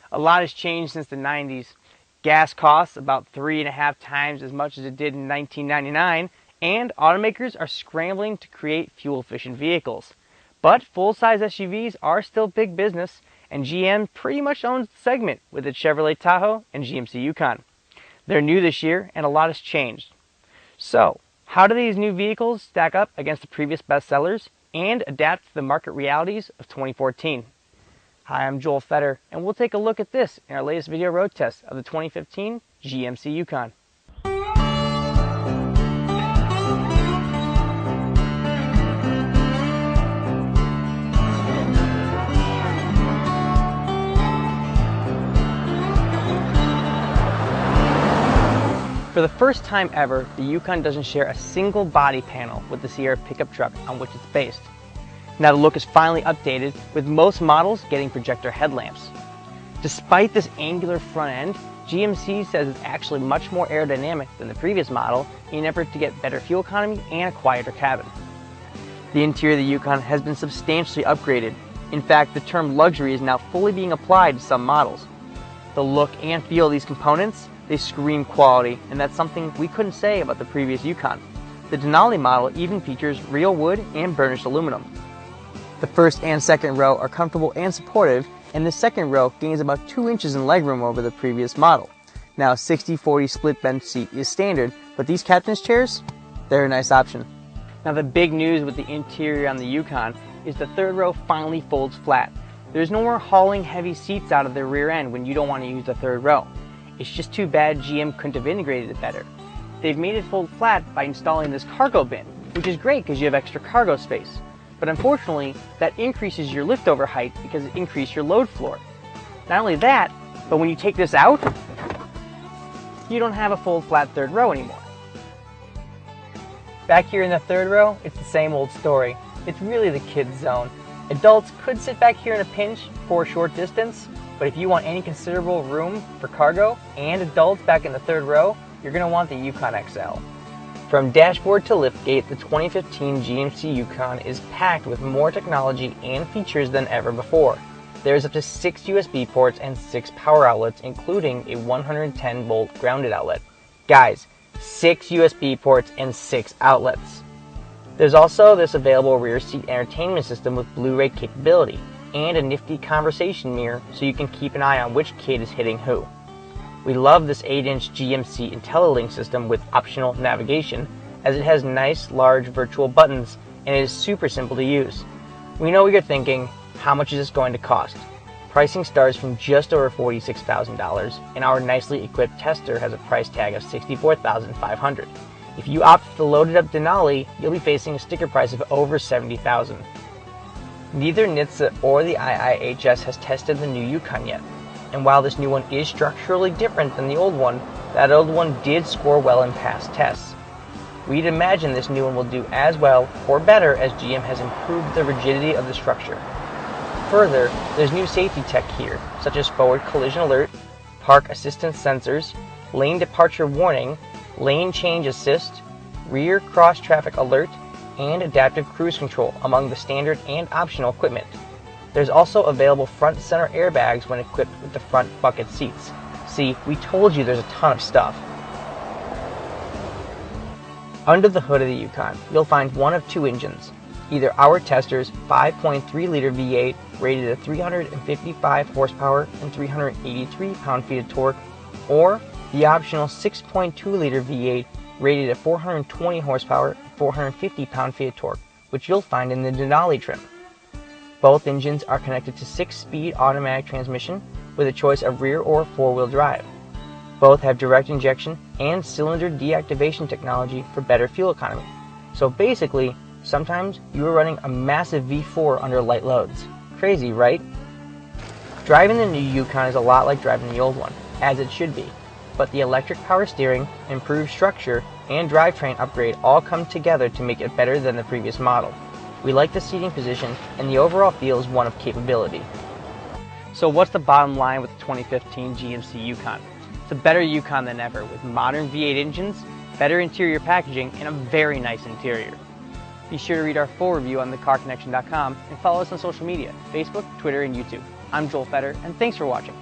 A lot has changed since the 90s. Gas costs about 3.5 times as much as it did in 1999, and automakers are scrambling to create fuel-efficient vehicles. But full-size SUVs are still big business, and GM pretty much owns the segment with its Chevrolet Tahoe and GMC Yukon. They're new this year, and a lot has changed. So, how do these new vehicles stack up against the previous bestsellers and adapt to the market realities of 2014? Hi, I'm Joel Fetter, and we'll take a look at this in our latest video road test of the 2015 GMC Yukon. For the first time ever, the Yukon doesn't share a single body panel with the Sierra pickup truck on which it's based. Now the look is finally updated, with most models getting projector headlamps. Despite this angular front end, GMC says it's actually much more aerodynamic than the previous model in an effort to get better fuel economy and a quieter cabin. The interior of the Yukon has been substantially upgraded. In fact, the term luxury is now fully being applied to some models. The look and feel of these components, they scream quality, and that's something we couldn't say about the previous Yukon. The Denali model even features real wood and burnished aluminum. The first and second row are comfortable and supportive, and the second row gains about 2 inches in legroom over the previous model. Now, a 60-40 split bench seat is standard, but these captain's chairs, they're a nice option. Now, the big news with the interior on the Yukon is the third row finally folds flat. There's no more hauling heavy seats out of the rear end when you don't want to use the third row. It's just too bad GM couldn't have integrated it better. They've made it fold flat by installing this cargo bin, which is great because you have extra cargo space. But unfortunately, that increases your liftover height because it increases your load floor. Not only that, but when you take this out, you don't have a fold flat third row anymore. Back here in the third row, it's the same old story. It's really the kids' zone. Adults could sit back here in a pinch for a short distance, but if you want any considerable room for cargo and adults back in the third row, you're going to want the Yukon XL. From dashboard to liftgate, the 2015 GMC Yukon is packed with more technology and features than ever before. There's up to 6 USB ports and 6 power outlets, including a 110-volt grounded outlet. Guys, 6 USB ports and 6 outlets. There's also this available rear seat entertainment system with Blu-ray capability, and a nifty conversation mirror so you can keep an eye on which kid is hitting who. We love this 8-inch GMC IntelliLink system with optional navigation, as it has nice large virtual buttons and it is super simple to use. We know what you're thinking, how much is this going to cost? Pricing starts from just over $46,000, and our nicely equipped tester has a price tag of $64,500. If you opt for the loaded up Denali, you'll be facing a sticker price of over $70,000. Neither NHTSA or the IIHS has tested the new Yukon yet, and while this new one is structurally different than the old one, that old one did score well in past tests. We'd imagine this new one will do as well or better as GM has improved the rigidity of the structure. Further, there's new safety tech here, such as forward collision alert, park assistance sensors, lane departure warning, lane change assist, rear cross traffic alert, and adaptive cruise control among the standard and optional equipment. There's also available front center airbags when equipped with the front bucket seats. See, we told you there's a ton of stuff. Under the hood of the Yukon, you'll find one of 2 engines, either our tester's 5.3-liter V8 rated at 355 horsepower and 383 pound-feet of torque, or the optional 6.2-liter V8 rated at 420 horsepower and 450 pound-feet of torque, which you'll find in the Denali trim. Both engines are connected to 6-speed automatic transmission with a choice of rear or four-wheel drive. Both have direct injection and cylinder deactivation technology for better fuel economy. So basically, sometimes you are running a massive V4 under light loads. Crazy, right? Driving the new Yukon is a lot like driving the old one, as it should be. But the electric power steering, improved structure, and drivetrain upgrade all come together to make it better than the previous model. We like the seating position, and the overall feel is one of capability. So what's the bottom line with the 2015 GMC Yukon? It's a better Yukon than ever, with modern V8 engines, better interior packaging, and a very nice interior. Be sure to read our full review on thecarconnection.com and follow us on social media, Facebook, Twitter, and YouTube. I'm Joel Fetter, and thanks for watching.